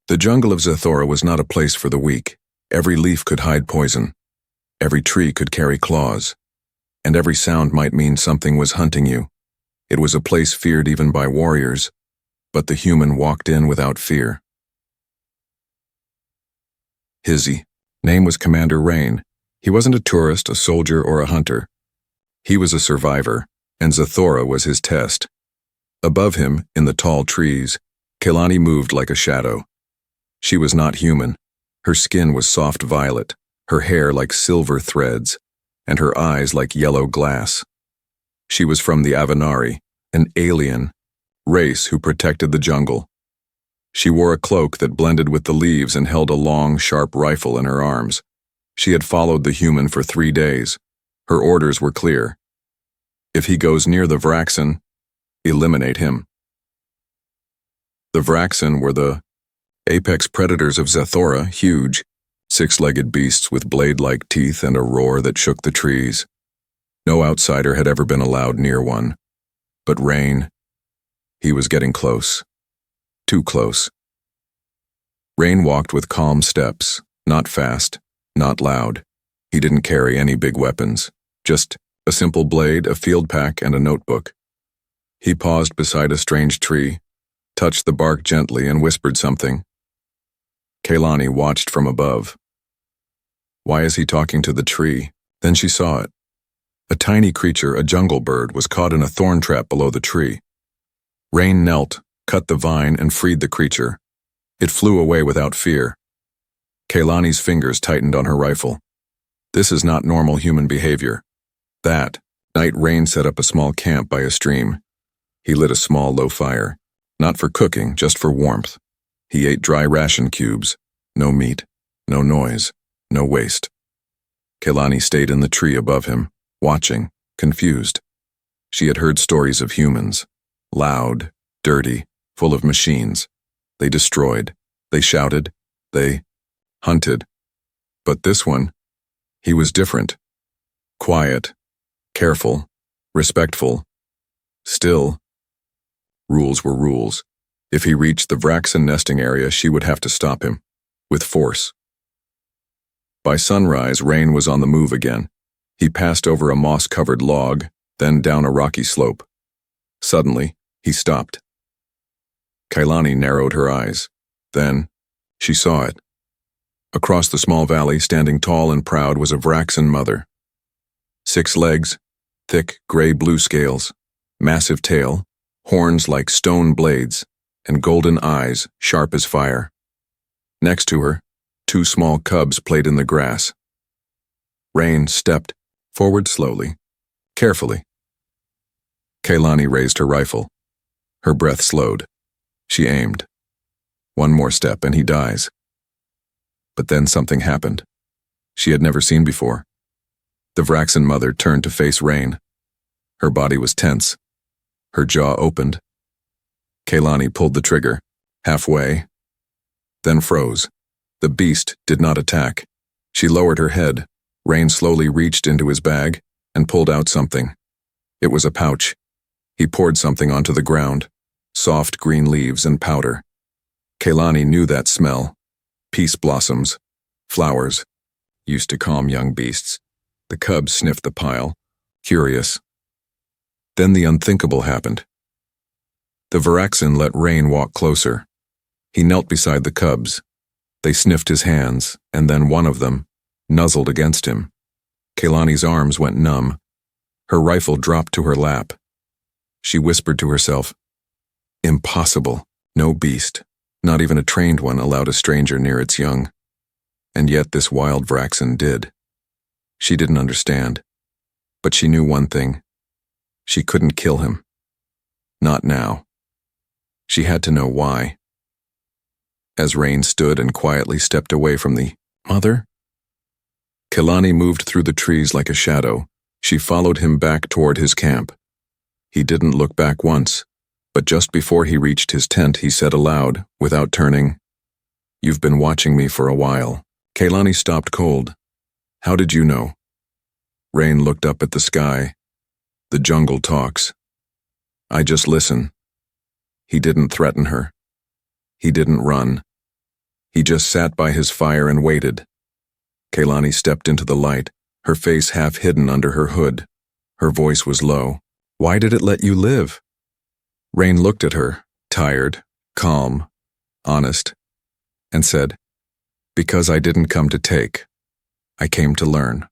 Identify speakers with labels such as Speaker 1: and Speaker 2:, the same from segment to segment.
Speaker 1: The jungle of Zathora was not a place for the weak. Every leaf could hide poison. Every tree could carry claws. And every sound might mean something was hunting you. It was a place feared even by warriors, but the human walked in without fear. His name was Commander Rain. He wasn't a tourist, a soldier, or a hunter. He was a survivor, and Zathora was his test. Above him, in the tall trees, Kehlani moved like a shadow. She was not human. Her skin was soft violet, her hair like silver threads, and her eyes like yellow glass. She was from the Avenari, an alien race who protected the jungle. She wore a cloak that blended with the leaves and held a long, sharp rifle in her arms. She had followed the human for 3 days. Her orders were clear. If he goes near the Vraxen, eliminate him. The Vraxen were the apex predators of Zathora, huge, 6-legged beasts with blade-like teeth and a roar that shook the trees. No outsider had ever been allowed near one. But Rain, he was getting close. Too close. Rain walked with calm steps, not fast, not loud. He didn't carry any big weapons, just a simple blade, a field pack, and a notebook. He paused beside a strange tree, touched the bark gently, and whispered something. Kehlani watched from above. Why is he talking to the tree? Then she saw it. A tiny creature, a jungle bird, was caught in a thorn trap below the tree. Rain knelt, cut the vine, and freed the creature. It flew away without fear. Kehlani's fingers tightened on her rifle. This is not normal human behavior. That night, Rain set up a small camp by a stream. He lit a small, low fire. Not for cooking, just for warmth. He ate dry ration cubes. No meat, no noise, no waste. Kehlani stayed in the tree above him, watching, confused. She had heard stories of humans. Loud, dirty, full of machines. They destroyed. They shouted. They hunted. But this one, he was different. Quiet, careful, respectful. Still, rules were rules. If he reached the Vraxen nesting area, she would have to stop him, with force. By sunrise, Rain was on the move again. He passed over a moss-covered log, then down a rocky slope. Suddenly, he stopped. Kehlani narrowed her eyes. Then, she saw it. Across the small valley, standing tall and proud, was a Vraxen mother. 6 legs, thick gray-blue scales, massive tail, horns like stone blades, and golden eyes sharp as fire. Next to her, 2 small cubs played in the grass. Rain stepped forward slowly, carefully. Kehlani raised her rifle. Her breath slowed. She aimed. 1 more step and he dies. But then something happened. She had never seen before. The Vraxen mother turned to face Rain. Her body was tense. Her jaw opened. Kehlani pulled the trigger, halfway, then froze. The beast did not attack. She lowered her head. Rain slowly reached into his bag and pulled out something. It was a pouch. He poured something onto the ground, soft green leaves and powder. Kehlani knew that smell. Peace blossoms, flowers, used to calm young beasts. The cubs sniffed the pile, curious. Then the unthinkable happened. The Vraxen let Rain walk closer. He knelt beside the cubs. They sniffed his hands, and then one of them nuzzled against him. Kehlani's arms went numb. Her rifle dropped to her lap. She whispered to herself, "Impossible. No beast, not even a trained one, allowed a stranger near its young." And yet this wild Vraxen did. She didn't understand, but she knew one thing. She couldn't kill him. Not now. She had to know why. As Rain stood and quietly stepped away from the mother, Kehlani moved through the trees like a shadow. She followed him back toward his camp. He didn't look back once, but just before he reached his tent, he said aloud, without turning, "You've been watching me for a while." Kehlani stopped cold. "How did you know?" Rain looked up at the sky. "The jungle talks. I just listen." He didn't threaten her. He didn't run. He just sat by his fire and waited. Kaylani stepped into the light, her face half hidden under her hood. Her voice was low. Why did it let you live? Rain looked at her, tired, calm, honest, and said, Because I didn't come to take. I came to learn.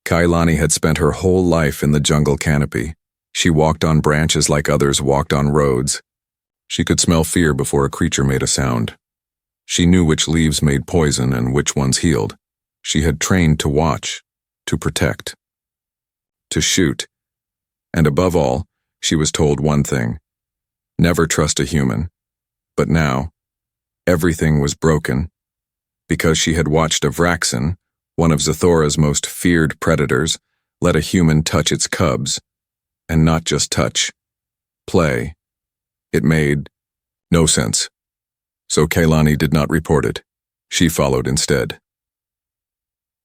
Speaker 1: Kaylani had spent her whole life in the jungle canopy. She walked on branches like others walked on roads. She could smell fear before a creature made a sound. She knew which leaves made poison and which ones healed. She had trained to watch, to protect, to shoot. And above all, she was told one thing: never trust a human. But now, everything was broken. Because she had watched a Vraxen, one of Zathora's most feared predators, let a human touch its cubs. And not just touch. Play. It made no sense. So Kaylani did not report it. She followed instead.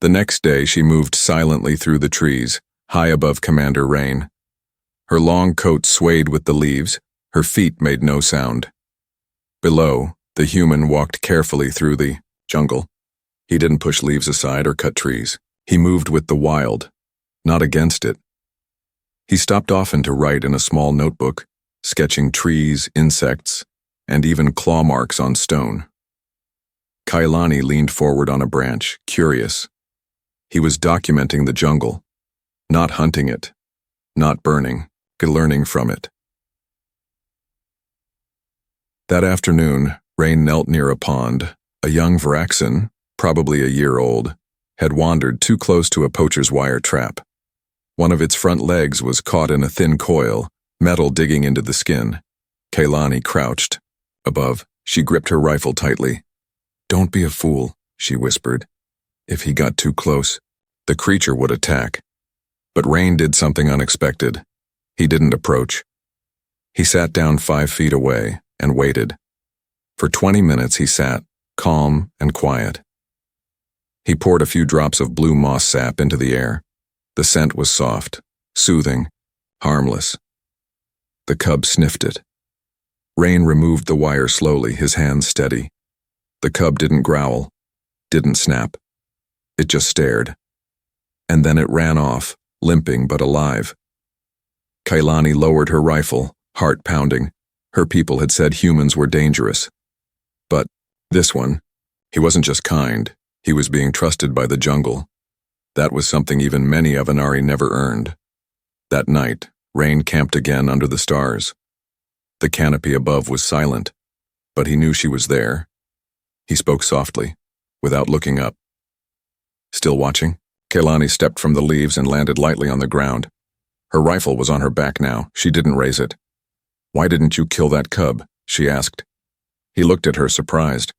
Speaker 1: The next day she moved silently through the trees, high above Commander Rain. Her long coat swayed with the leaves, her feet made no sound. Below, the human walked carefully through the jungle. He didn't push leaves aside or cut trees. He moved with the wild, not against it. He stopped often to write in a small notebook, sketching trees, insects, and even claw marks on stone. Kaylani leaned forward on a branch, curious. He was documenting the jungle, not hunting it, not burning, learning from it. That afternoon, Rain knelt near a pond. A young Vraxen, probably a year old, had wandered too close to a poacher's wire trap. One of its front legs was caught in a thin coil, metal digging into the skin. Kaylani crouched. Above, she gripped her rifle tightly. Don't be a fool, she whispered. If he got too close, the creature would attack. But Rain did something unexpected. He didn't approach. He sat down 5 feet away and waited. For 20 minutes he sat, calm and quiet. He poured a few drops of blue moss sap into the air. The scent was soft, soothing, harmless. The cub sniffed it. Rain removed the wire slowly, his hands steady. The cub didn't growl, didn't snap. It just stared. And then it ran off, limping but alive. Kaylani lowered her rifle, heart pounding. Her people had said humans were dangerous. But this one, he wasn't just kind, he was being trusted by the jungle. That was something even many Avenari never earned. That night, Rain camped again under the stars. The canopy above was silent, but he knew she was there. He spoke softly, without looking up. Still watching? Kaylani stepped from the leaves and landed lightly on the ground. Her rifle was on her back now. She didn't raise it. Why didn't you kill that cub? She asked. He looked at her, surprised.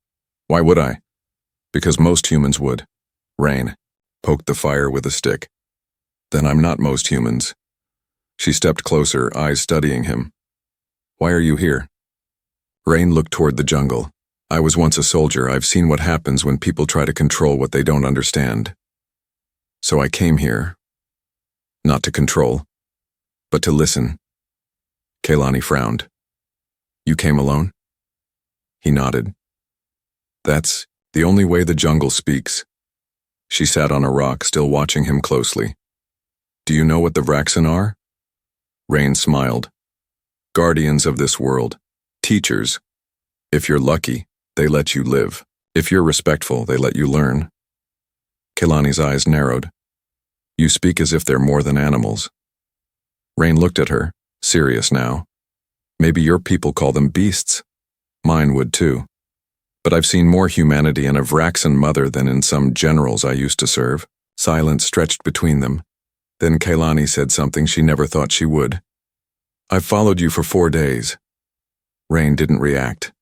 Speaker 1: Why would I? Because most humans would. Rain poked the fire with a stick. Then I'm not most humans. She stepped closer, eyes studying him. Why are you here? Rain looked toward the jungle. I was once a soldier. I've seen what happens when people try to control what they don't understand. So I came here, not to control, but to listen. Kaylani frowned. You came alone? He nodded. That's the only way the jungle speaks. She sat on a rock, still watching him closely. Do you know what the Vraxen are? Rain smiled. Guardians of this world. Teachers. If you're lucky, they let you live. If you're respectful, they let you learn. Kaylani's eyes narrowed. You speak as if they're more than animals. Rain looked at her, serious now. Maybe your people call them beasts. Mine would too. But I've seen more humanity in a Vraxen mother than in some generals I used to serve. Silence stretched between them. Then Kaylani said something she never thought she would. I've followed you for 4 days. Rain didn't react.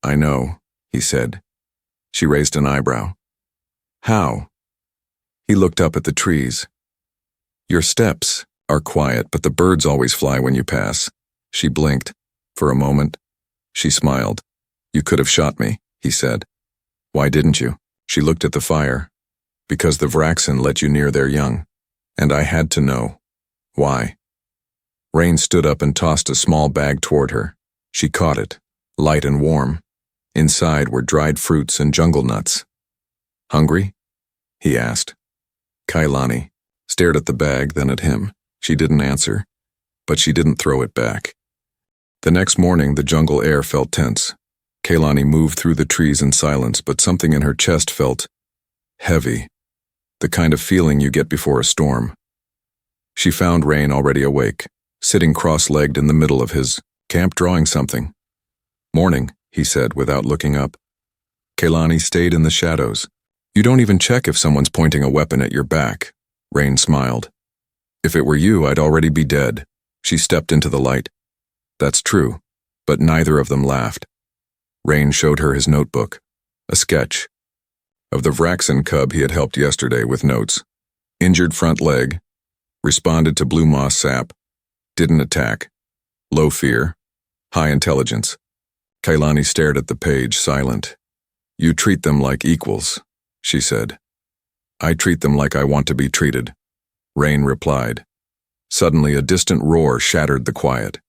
Speaker 1: I know, he said. She raised an eyebrow. How? He looked up at the trees. Your steps are quiet, but the birds always fly when you pass. She blinked. For a moment, she smiled. You could have shot me, he said. Why didn't you? She looked at the fire. Because the Vraxen let you near their young. And I had to know. Why? Rain stood up and tossed a small bag toward her. She caught it, light and warm. Inside were dried fruits and jungle nuts. "Hungry?" he asked. Kailani stared at the bag, then at him. She didn't answer, but she didn't throw it back. The next morning, the jungle air felt tense. Kailani moved through the trees in silence, but something in her chest felt heavy, the kind of feeling you get before a storm. She found Rain already awake, sitting cross-legged in the middle of his camp drawing something. "Morning," he said without looking up. Kailani stayed in the shadows. "You don't even check if someone's pointing a weapon at your back," Rain smiled. "If it were you, I'd already be dead." She stepped into the light. "That's true," but neither of them laughed. Rain showed her his notebook, a sketch of the Vraxen cub he had helped yesterday with notes. Injured front leg, responded to blue moss sap, didn't attack, low fear, high intelligence. Kailani stared at the page, silent. "You treat them like equals," she said. "I treat them like I want to be treated," Rain replied. Suddenly, a distant roar shattered the quiet.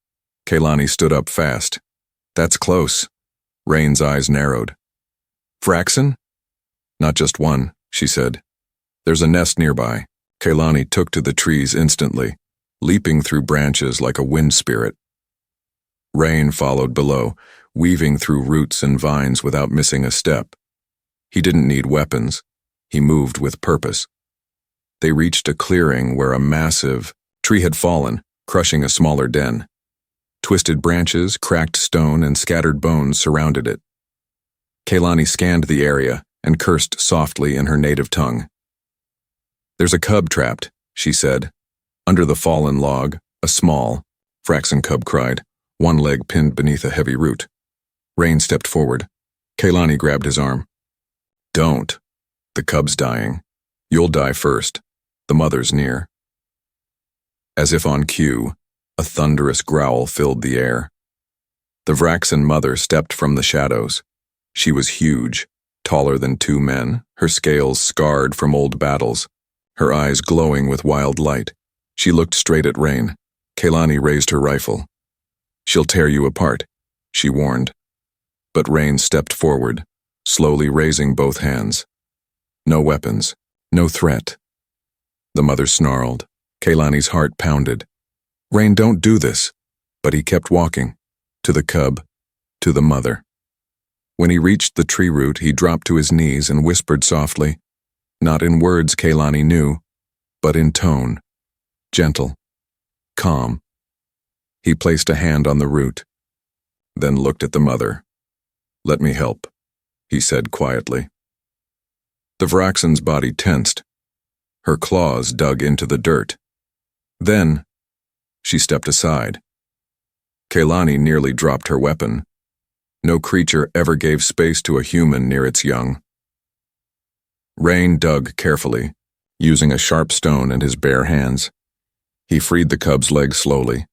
Speaker 1: Kailani stood up fast. "That's close." Rain's eyes narrowed. "Vraxen?" "Not just one," she said. "There's a nest nearby." Kailani took to the trees instantly, leaping through branches like a wind spirit. Rain followed below, weaving through roots and vines without missing a step. He didn't need weapons. He moved with purpose. They reached a clearing where a massive tree had fallen, crushing a smaller den. Twisted branches, cracked stone, and scattered bones surrounded it. Kailani scanned the area and cursed softly in her native tongue. "There's a cub trapped," she said. Under the fallen log, a small Vraxen cub cried, one leg pinned beneath a heavy root. Rain stepped forward. Kailani grabbed his arm. "Don't. The cub's dying. You'll die first. The mother's near." As if on cue, a thunderous growl filled the air. The Vraxen mother stepped from the shadows. She was huge, taller than two men, her scales scarred from old battles, her eyes glowing with wild light. She looked straight at Rain. Kailani raised her rifle. "She'll tear you apart," she warned. But Rain stepped forward, slowly raising both hands. No weapons, no threat. The mother snarled. Kailani's heart pounded. "Rain, don't do this." But he kept walking, to the cub, to the mother. When he reached the tree root, he dropped to his knees and whispered softly, not in words Kailani knew, but in tone, gentle, calm. He placed a hand on the root, then looked at the mother. "Let me help," he said quietly. The Vraxen's body tensed. Her claws dug into the dirt. Then, she stepped aside. Kailani nearly dropped her weapon. No creature ever gave space to a human near its young. Rain dug carefully, using a sharp stone and his bare hands. He freed the cub's leg slowly.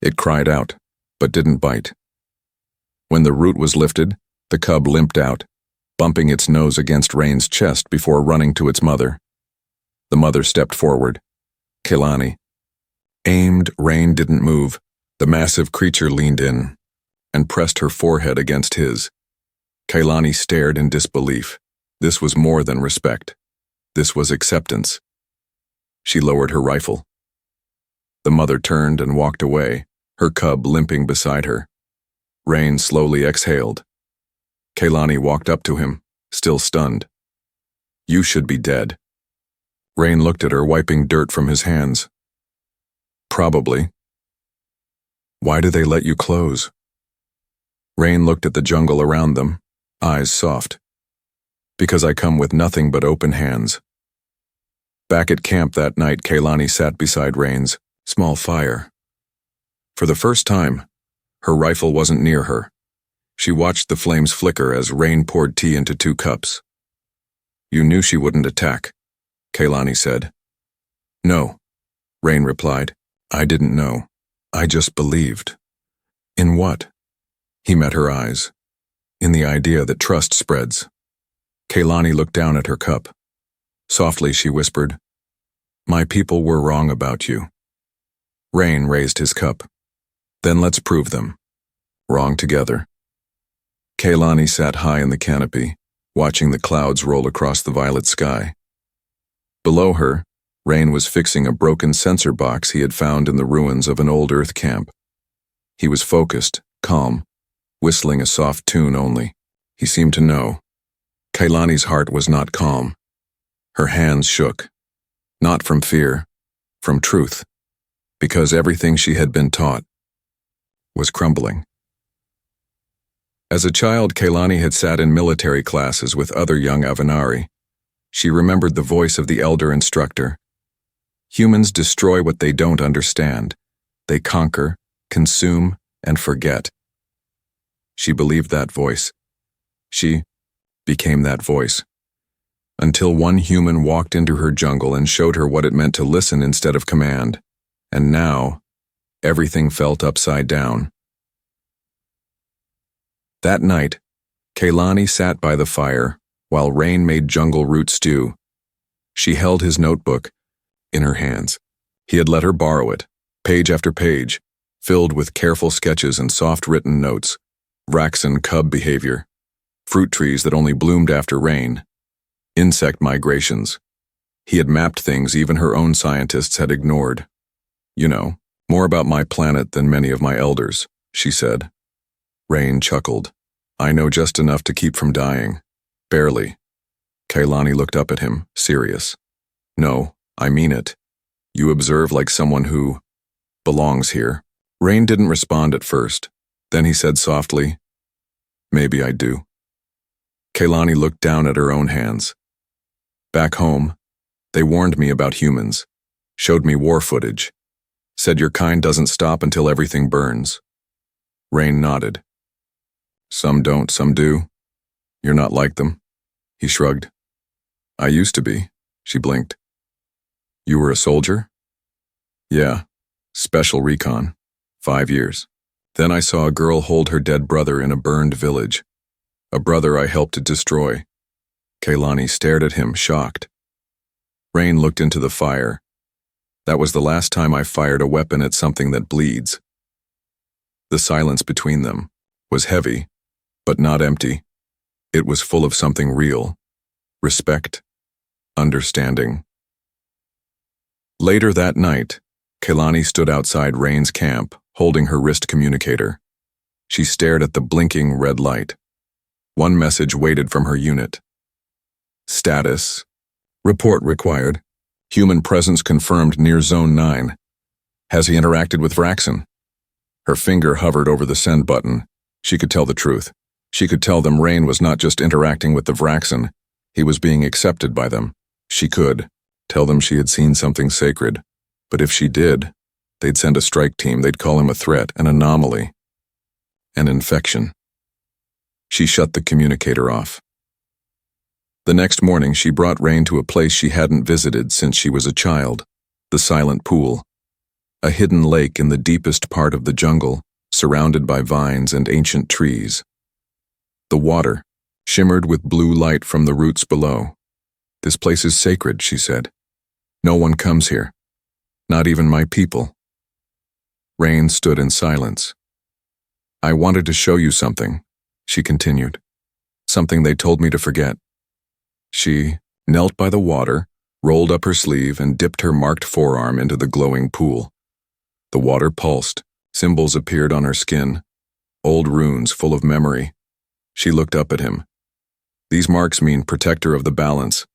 Speaker 1: It cried out, but didn't bite. When the root was lifted, the cub limped out, bumping its nose against Rain's chest before running to its mother. The mother stepped forward. Kailani aimed. Rain didn't move. The massive creature leaned in and pressed her forehead against his. Kailani stared in disbelief. This was more than respect. This was acceptance. She lowered her rifle. The mother turned and walked away, her cub limping beside her. Rain slowly exhaled. Kailani walked up to him, still stunned. "You should be dead." Rain looked at her, wiping dirt from his hands. "Probably." "Why do they let you close?" Rain looked at the jungle around them, eyes soft. "Because I come with nothing but open hands." Back at camp that night, Kailani sat beside Rain's small fire. For the first time, her rifle wasn't near her. She watched the flames flicker as Rain poured tea into 2 cups. "You knew she wouldn't attack," Kailani said. "No," Rain replied. "I didn't know. I just believed." "In what?" He met her eyes. "In the idea that trust spreads." Kailani looked down at her cup. Softly she whispered, "My people were wrong about you." Rain raised his cup. "Then let's prove them. Wrong together." Kaylani sat high in the canopy, watching the clouds roll across the violet sky. Below her, Rain was fixing a broken sensor box he had found in the ruins of an old Earth camp. He was focused, calm, whistling a soft tune only. He seemed to know. Kaylani's heart was not calm. Her hands shook. Not from fear, from truth. Because everything she had been taught was crumbling. As a child, Kaylani had sat in military classes with other young Avenari. She remembered the voice of the elder instructor. Humans destroy what they don't understand. They conquer, consume, and forget. She believed that voice. She became that voice. Until one human walked into her jungle and showed her what it meant to listen instead of command. And now, everything felt upside down. That night, Kaylani sat by the fire while Rain made jungle root stew. She held his notebook in her hands. He had let her borrow it, page after page, filled with careful sketches and soft-written notes, Vraxen cub behavior, fruit trees that only bloomed after rain, insect migrations. He had mapped things even her own scientists had ignored. You know, more about my planet than many of my elders, she said. Rain chuckled. I know just enough to keep from dying. Barely. Kaylani looked up at him, serious. No, I mean it. You observe like someone who belongs here. Rain didn't respond at first. Then he said softly, maybe I do. Kaylani looked down at her own hands. Back home, they warned me about humans, showed me war footage, said your kind doesn't stop until everything burns. Rain nodded. Some don't, some do. You're not like them. He shrugged. I used to be, she blinked. You were a soldier? Yeah, special recon, 5 years. Then I saw a girl hold her dead brother in a burned village. A brother I helped to destroy. Kaylani stared at him, shocked. Rain looked into the fire. That was the last time I fired a weapon at something that bleeds. The silence between them was heavy, but not empty. It was full of something real. Respect. Understanding. Later that night, Kaylani stood outside Rain's camp, holding her wrist communicator. She stared at the blinking red light. One message waited from her unit. Status. Report required. Human presence confirmed near Zone 9. Has he interacted with Vraxen? Her finger hovered over the send button. She could tell the truth. She could tell them Rain was not just interacting with the Vraxen. He was being accepted by them. She could tell them she had seen something sacred. But if she did, they'd send a strike team. They'd call him a threat, an anomaly, an infection. She shut the communicator off. The next morning, she brought Rain to a place she hadn't visited since she was a child, the Silent Pool, a hidden lake in the deepest part of the jungle, surrounded by vines and ancient trees. The water shimmered with blue light from the roots below. This place is sacred, she said. No one comes here, not even my people. Rain stood in silence. I wanted to show you something, she continued. Something they told me to forget. She knelt by the water, rolled up her sleeve, and dipped her marked forearm into the glowing pool. The water pulsed, symbols appeared on her skin, old runes full of memory. She looked up at him. These marks mean protector of the balance.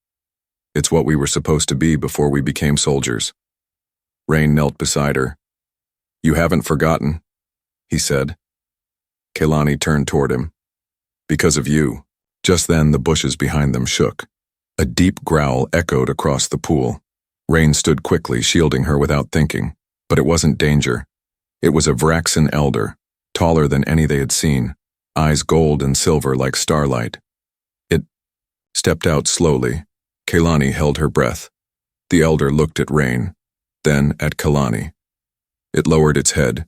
Speaker 1: It's what we were supposed to be before we became soldiers. Rain knelt beside her. You haven't forgotten, he said. Kaylani turned toward him. Because of you. Just then the bushes behind them shook. A deep growl echoed across the pool. Rain stood quickly, shielding her without thinking. But it wasn't danger. It was a Vraxen elder, taller than any they had seen, eyes gold and silver like starlight. It stepped out slowly. Kaylani held her breath. The elder looked at Rain, then at Kaylani. It lowered its head,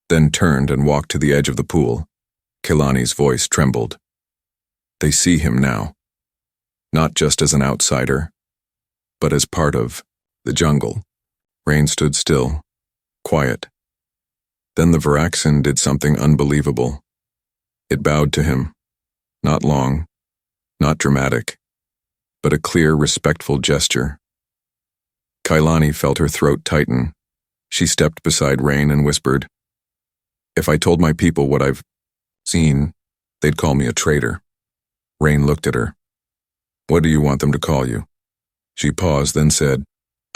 Speaker 1: then turned and walked to the edge of the pool. Kaylani's voice trembled. They see him now, not just as an outsider, but as part of the jungle. Rain stood still, quiet. Then the Vraxen did something unbelievable. It bowed to him, Not long, not dramatic, but a clear, respectful gesture. Kailani felt her throat tighten. She stepped beside Rain and whispered, "If I told my people what I've seen, they'd call me a traitor." Rain looked at her. "What do you want them to call you?" She paused, then said,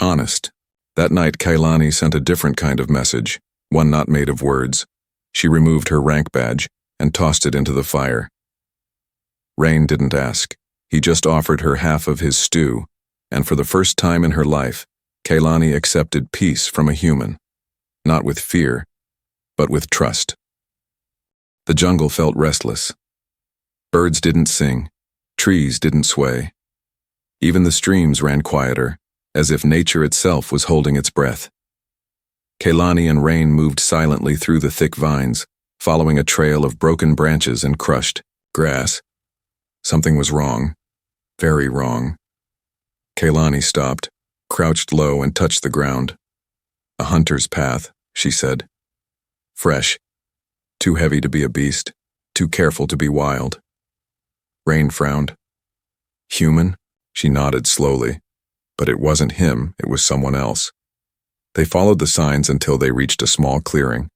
Speaker 1: "Honest." That night, Kailani sent a different kind of message, one not made of words. She removed her rank badge and tossed it into the fire. Rain didn't ask. He just offered her half of his stew, and for the first time in her life, Kailani accepted peace from a human, not with fear, but with trust. The jungle felt restless. Birds didn't sing, trees didn't sway. Even the streams ran quieter, as if nature itself was holding its breath. Kailani and Rain moved silently through the thick vines, following a trail of broken branches and crushed grass. Something was wrong, very wrong. Kailani stopped, crouched low and touched the ground. "A hunter's path," she said. "Fresh, too heavy to be a beast, too careful to be wild." Rain frowned. "Human?" She nodded slowly. But it wasn't him, it was someone else. They followed the signs until they reached a small clearing.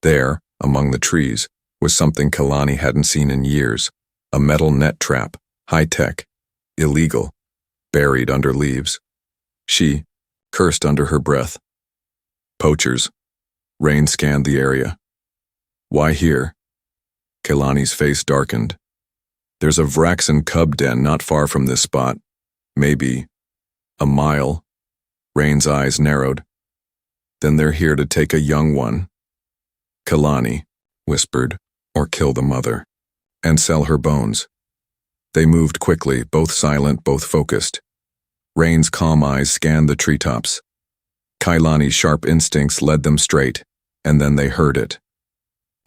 Speaker 1: There, among the trees, was something Kailani hadn't seen in years. A metal net trap, high-tech, illegal, buried under leaves. She cursed under her breath. "Poachers." Rain scanned the area. "Why here?" Kailani's face darkened. "There's a Vraxen cub den not far from this spot. Maybe a mile." Rain's eyes narrowed. "Then they're here to take a young one." Kailani whispered, "Or kill the mother, and sell her bones." They moved quickly, both silent, both focused. Rain's calm eyes scanned the treetops. Kailani's sharp instincts led them straight, and then they heard it.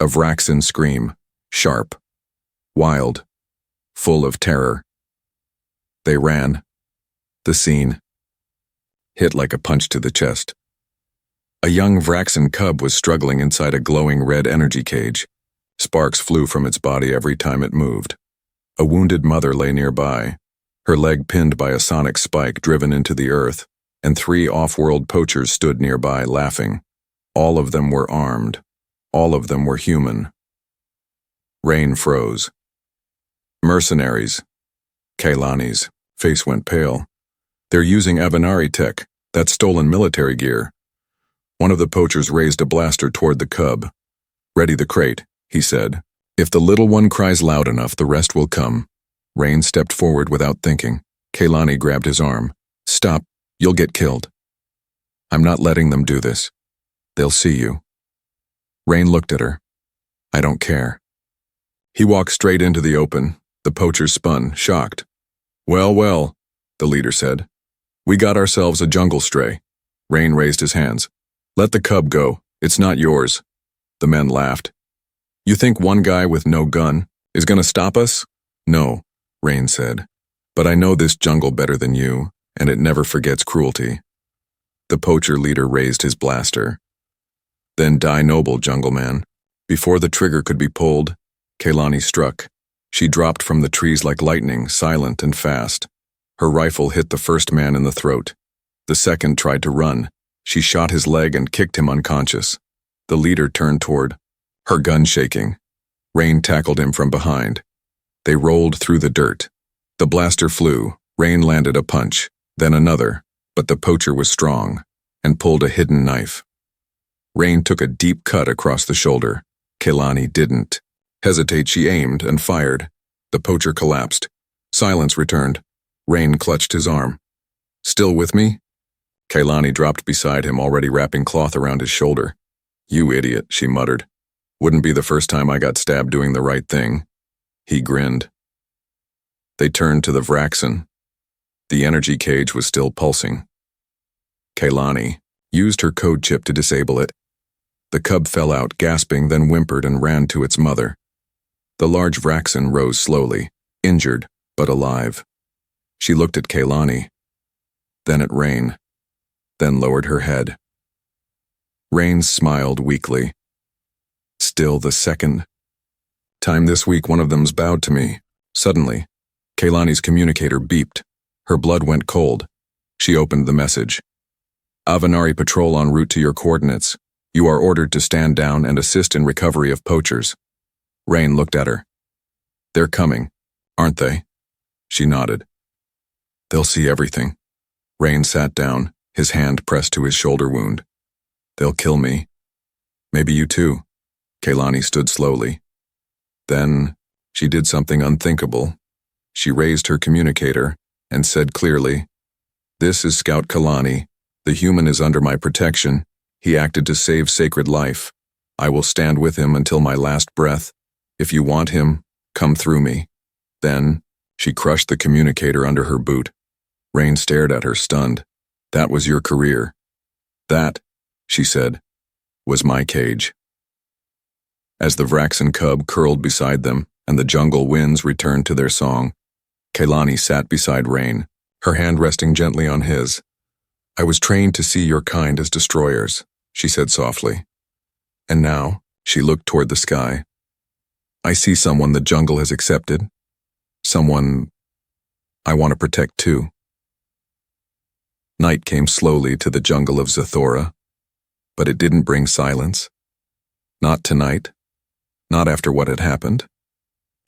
Speaker 1: A Vraxen scream, sharp, wild, full of terror. They ran. The scene hit like a punch to the chest. A young Vraxen cub was struggling inside a glowing red energy cage. Sparks flew from its body every time it moved. A wounded mother lay nearby, her leg pinned by a sonic spike driven into the earth, and 3 off-world poachers stood nearby, laughing. All of them were armed. All of them were human. Rain froze. "Mercenaries." Kailani's face went pale. "They're using Avenari tech, that stolen military gear." One of the poachers raised a blaster toward the cub. "Ready the crate," he said. "If the little one cries loud enough, the rest will come." Rain stepped forward without thinking. Kailani grabbed his arm. "Stop, you'll get killed." "I'm not letting them do this. They'll see you." Rain looked at her. "I don't care." He walked straight into the open. The poachers spun, shocked. "Well, well," the leader said. "We got ourselves a jungle stray." Rain raised his hands. "Let the cub go. It's not yours." The men laughed. "You think one guy with no gun is going to stop us?" "No," Rain said. "But I know this jungle better than you, and it never forgets cruelty." The poacher leader raised his blaster. "Then die noble, jungle man." Before the trigger could be pulled, Kailani struck. She dropped from the trees like lightning, silent and fast. Her rifle hit the first man in the throat. The second tried to run. She shot his leg and kicked him unconscious. The leader turned toward, her gun shaking. Rain tackled him from behind. They rolled through the dirt. The blaster flew. Rain landed a punch, then another, but the poacher was strong and pulled a hidden knife. Rain took a deep cut across the shoulder. Kailani didn't. Hesitate, she aimed and fired. The poacher collapsed. Silence returned. Rain clutched his arm. "Still with me?" Kailani dropped beside him, already wrapping cloth around his shoulder. "You idiot," she muttered. "Wouldn't be the first time I got stabbed doing the right thing." He grinned. They turned to the Vraxen. The energy cage was still pulsing. Kailani used her code chip to disable it. The cub fell out, gasping, then whimpered and ran to its mother. The large Vraxen rose slowly, injured but alive. She looked at Kailani, then at Rain, then lowered her head. Rain smiled weakly. "Still the second time this week one of them's bowed to me, Suddenly, Kaylani's communicator beeped. Her blood went cold. She opened the message. Avanari patrol en route to your coordinates. You are ordered to stand down and assist in recovery of poachers. Rain looked at her. They're coming, aren't they? She nodded. They'll see everything. Rain sat down, his hand pressed to his shoulder wound. They'll kill me. Maybe you too. Kaylani stood slowly. Then, she did something unthinkable. She raised her communicator and said clearly, This is Scout Kalani. The human is under my protection. He acted to save sacred life. I will stand with him until my last breath. If you want him, come through me. Then, she crushed the communicator under her boot. Rain stared at her, stunned. That was your career. That, she said, was my cage. As the Vraxen cub curled beside them and the jungle winds returned to their song, Kaylani sat beside Rain, her hand resting gently on his. I was trained to see your kind as destroyers, she said softly. And now, she looked toward the sky. I see someone the jungle has accepted. Someone I want to protect too. Night came slowly to the jungle of Zathora, but it didn't bring silence. Not tonight. Not after what had happened.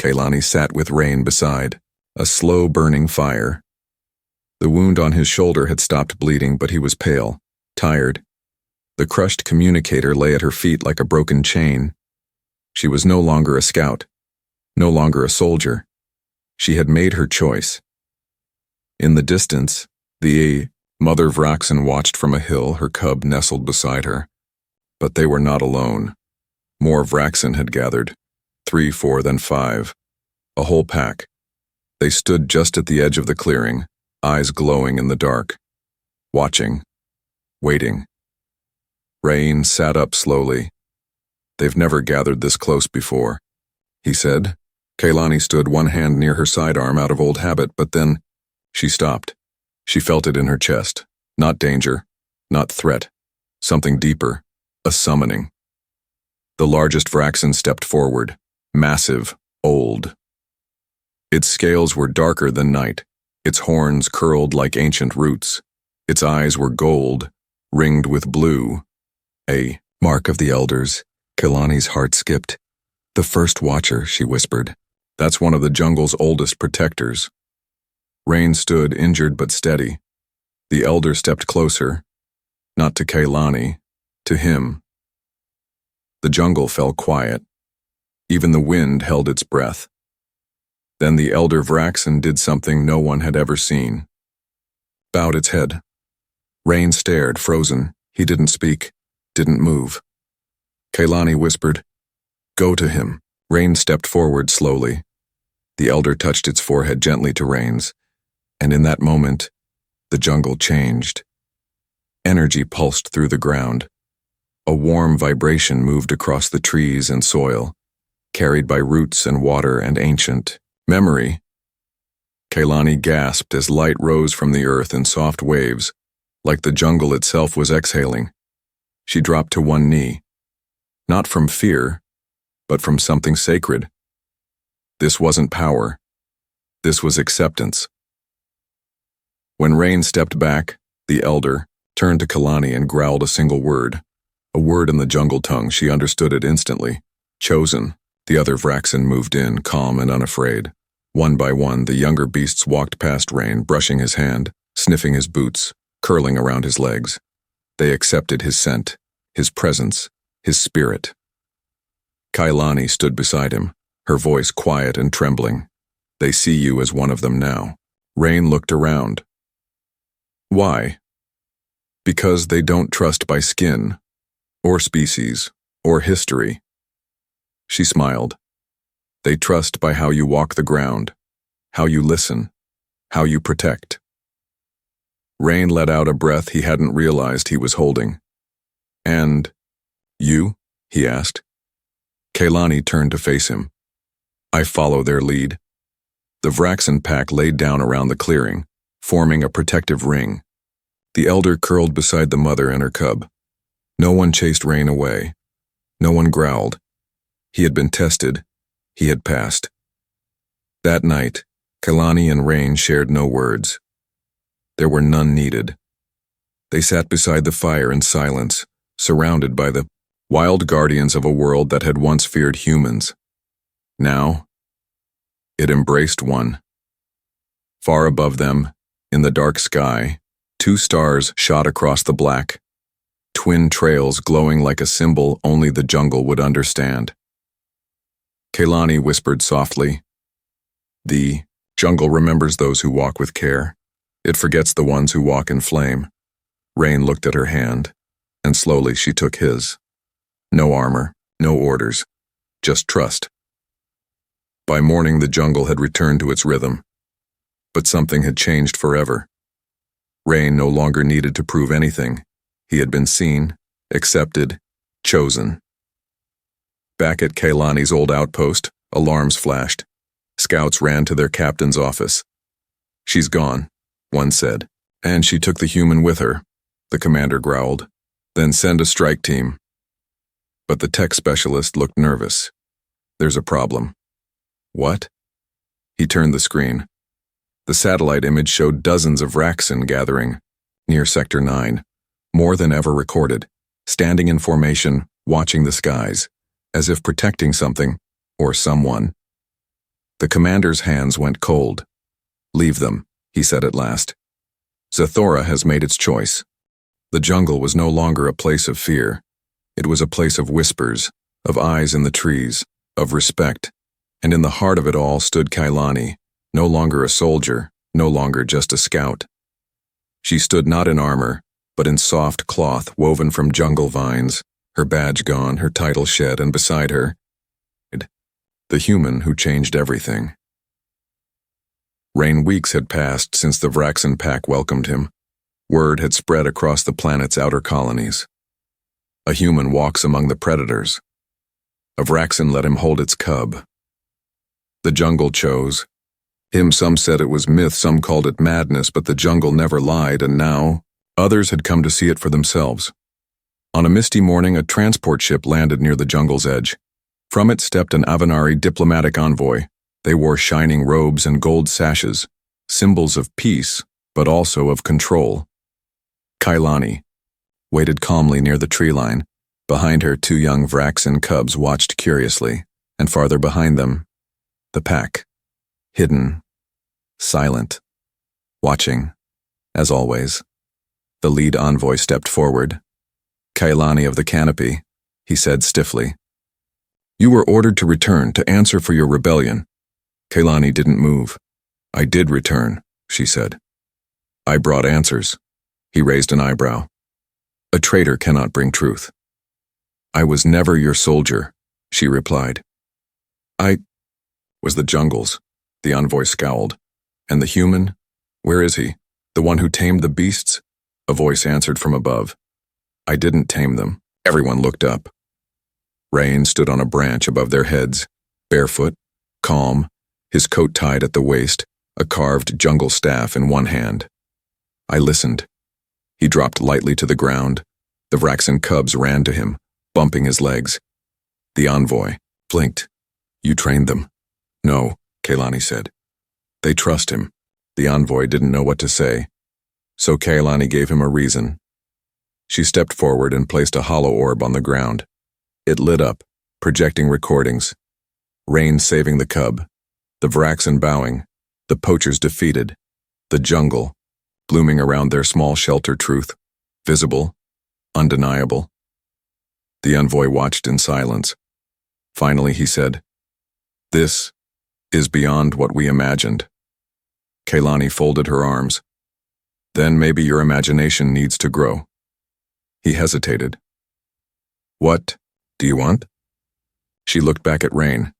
Speaker 1: Kaylani sat with Rain beside, a slow burning fire. The wound on his shoulder had stopped bleeding, but he was pale, tired. The crushed communicator lay at her feet like a broken chain. She was no longer a scout, no longer a soldier. She had made her choice. In the distance, the mother Vraxen watched from a hill, her cub nestled beside her. But they were not alone. More Vraxen had gathered, 3, 4, then 5. A whole pack. They stood just at the edge of the clearing, eyes glowing in the dark. Watching. Waiting. Rain sat up slowly. They've never gathered this close before, he said. Kaylani stood, one hand near her sidearm out of old habit, but then she stopped. She felt it in her chest. Not danger, not threat. Something deeper. A summoning. The largest Vraxen stepped forward. Massive, old. Its scales were darker than night. Its horns curled like ancient roots. Its eyes were gold, ringed with blue. A mark of the elders. Kaylani's heart skipped. The first watcher, she whispered. That's one of the jungle's oldest protectors. Rain stood, injured but steady. The elder stepped closer. Not to Kaylani, to him. The jungle fell quiet. Even the wind held its breath. Then the elder Vraxen did something no one had ever seen. Bowed its head. Rain stared, frozen. He didn't speak, didn't move. Kaylani whispered, Go to him. Rain stepped forward slowly. The elder touched its forehead gently to Rain's, and in that moment, the jungle changed. Energy pulsed through the ground. A warm vibration moved across the trees and soil, carried by roots and water and ancient memory. Kaylani gasped as light rose from the earth in soft waves, like the jungle itself was exhaling. She dropped to one knee. Not from fear, but from something sacred. This wasn't power. This was acceptance. When Rain stepped back, the elder turned to Kaylani and growled a single word. A word in the jungle tongue. She understood it instantly. Chosen. The other Vraxen moved in, calm and unafraid. One by one, the younger beasts walked past Rain, brushing his hand, sniffing his boots, curling around his legs. They accepted his scent, his presence, his spirit. Kaylani stood beside him, her voice quiet and trembling. They see you as one of them now. Rain looked around. Why? Because they don't trust by skin, or species, or history. She smiled. They trust by how you walk the ground, how you listen, how you protect. Rain let out a breath he hadn't realized he was holding. And you? He asked. Kaylani turned to face him. I follow their lead. The Vraxen pack laid down around the clearing, forming a protective ring. The elder curled beside the mother and her cub. No one chased Rain away. No one growled. He had been tested. He had passed. That night, Kalani and Rain shared no words. There were none needed. They sat beside the fire in silence, surrounded by the wild guardians of a world that had once feared humans. Now, it embraced one. Far above them, in the dark sky, two stars shot across the black, twin trails glowing like a symbol only the jungle would understand. Kalani whispered softly, "The jungle remembers those who walk with care. It forgets the ones who walk in flame." Rain looked at her hand, and slowly she took his. No armor, no orders, just trust. By morning the jungle had returned to its rhythm, but something had changed forever. Rain no longer needed to prove anything. He had been seen, accepted, chosen. Back at Kalani's old outpost, alarms flashed. Scouts ran to their captain's office. "She's gone," one said, "and she took the human with her," the commander growled. "Then send a strike team." But the tech specialist looked nervous. "There's a problem." "What?" He turned the screen. The satellite image showed dozens of Vraxen gathering near Sector 9, more than ever recorded, standing in formation, watching the skies, as if protecting something or someone. The commander's hands went cold. "Leave them," he said at last. "Zathora has made its choice." The jungle was no longer a place of fear. It was a place of whispers, of eyes in the trees, of respect, and in the heart of it all stood Kalani, no longer a soldier, no longer just a scout. She stood not in armor, but in soft cloth woven from jungle vines, her badge gone, her title shed, and beside her, the human who changed everything. Weeks had passed since the Vraxen pack welcomed him. Word had spread across the planet's outer colonies. A human walks among the predators. A Vraxen let him hold its cub. The jungle chose. Some said it was myth, some called it madness, but the jungle never lied, and now others had come to see it for themselves. On a misty morning, a transport ship landed near the jungle's edge. From it stepped an Avenari diplomatic envoy. They wore shining robes and gold sashes, symbols of peace, but also of control. Kalani waited calmly near the tree line. Behind her, two young Vraxen cubs watched curiously, and farther behind them, the pack, hidden, silent, watching, as always. The lead envoy stepped forward. "Kalani of the canopy," he said stiffly. "You were ordered to return to answer for your rebellion." Kalani didn't move. "I did return," she said. "I brought answers." He raised an eyebrow. "A traitor cannot bring truth." "I was never your soldier," she replied. "I was the jungle's," the envoy scowled. "And the human? Where is he? The one who tamed the beasts?" A voice answered from above. "I didn't tame them." Everyone looked up. Rain stood on a branch above their heads, barefoot, calm, his coat tied at the waist, a carved jungle staff in one hand. I listened. He dropped lightly to the ground. The Vraxen cubs ran to him, bumping his legs. The envoy blinked. "You trained them?" "No," Kalani said. "They trust him." The envoy didn't know what to say, so Kalani gave him a reason. She stepped forward and placed a hollow orb on the ground. It lit up, projecting recordings. Rain saving the cub, the Vraxen bowing, the poachers defeated, the jungle, blooming around their small shelter, truth, visible, undeniable. The envoy watched in silence. Finally he said, "This is beyond what we imagined." Kalani folded her arms. "Then maybe your imagination needs to grow." He hesitated. "What do you want?" She looked back at Rain,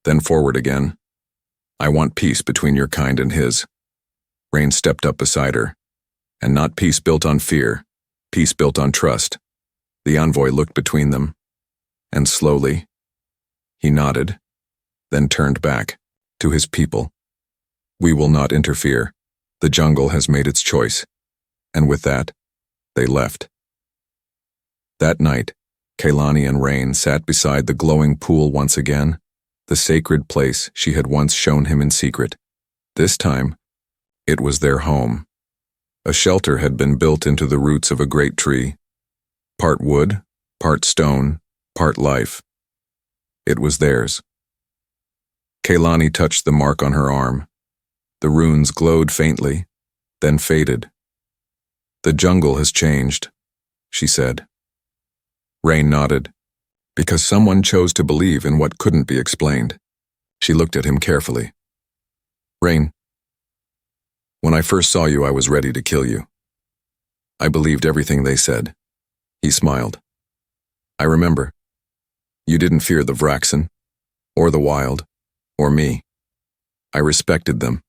Speaker 1: then forward again. "I want peace between your kind and his." Rain stepped up beside her. "And not peace built on fear, peace built on trust." The envoy looked between them, and slowly, he nodded, then turned back to his people. "We will not interfere. The jungle has made its choice." And with that, they left. That night, Kalani and Rain sat beside the glowing pool once again. the sacred place she had once shown him in secret. This time, it was their home. A shelter had been built into the roots of a great tree, part wood, part stone, part life. It was theirs. Kaylani touched the mark on her arm. The runes glowed faintly, then faded. "The jungle has changed," she said. Rain nodded, because someone chose to believe in what couldn't be explained. She looked at him carefully. "Rain, when I first saw you, I was ready to kill you. I believed everything they said." He smiled. "I remember. You didn't fear the Vraxen, or the wild, or me. I respected them.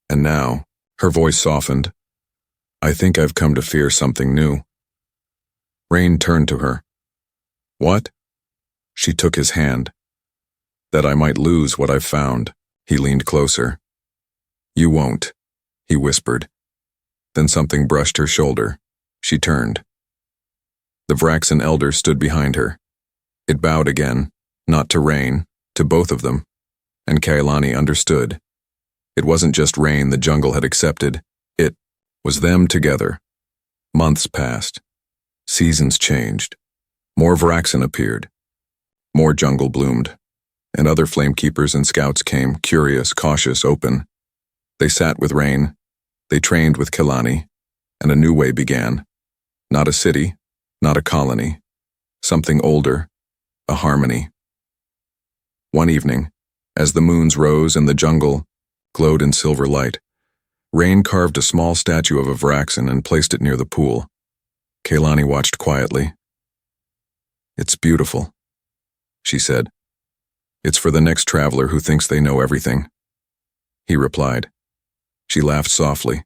Speaker 1: And now," her voice softened, "I think I've come to fear something new." Rain turned to her. "What?" She took his hand. "That I might lose what I've found." He leaned closer. "You won't," he whispered. Then something brushed her shoulder. She turned. The Vraxen elder stood behind her. It bowed again, not to Rain, to both of them, and Kaylani understood. It wasn't just Rain the jungle had accepted, it was them together. Months passed. Seasons changed. More Vraxen appeared. More jungle bloomed, and other flamekeepers and scouts came, curious, cautious, open. They sat with Rain, they trained with Kaylani, and a new way began. Not a city, not a colony, something older, a harmony. One evening, as the moons rose and the jungle glowed in silver light, Rain carved a small statue of a Vraxen and placed it near the pool. Kaylani watched quietly. "It's beautiful," she said. "It's for the next traveler who thinks they know everything." He replied. She laughed softly.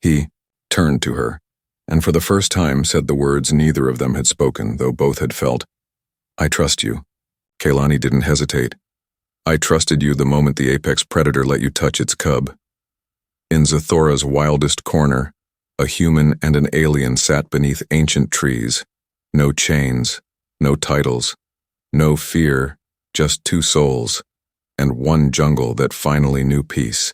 Speaker 1: He turned to her, and for the first time said the words neither of them had spoken, though both had felt. "I trust you." Kaylani didn't hesitate. "I trusted you the moment the apex predator let you touch its cub." In Zathora's wildest corner, a human and an alien sat beneath ancient trees. No chains, no titles, no fear, just two souls, and one jungle that finally knew peace.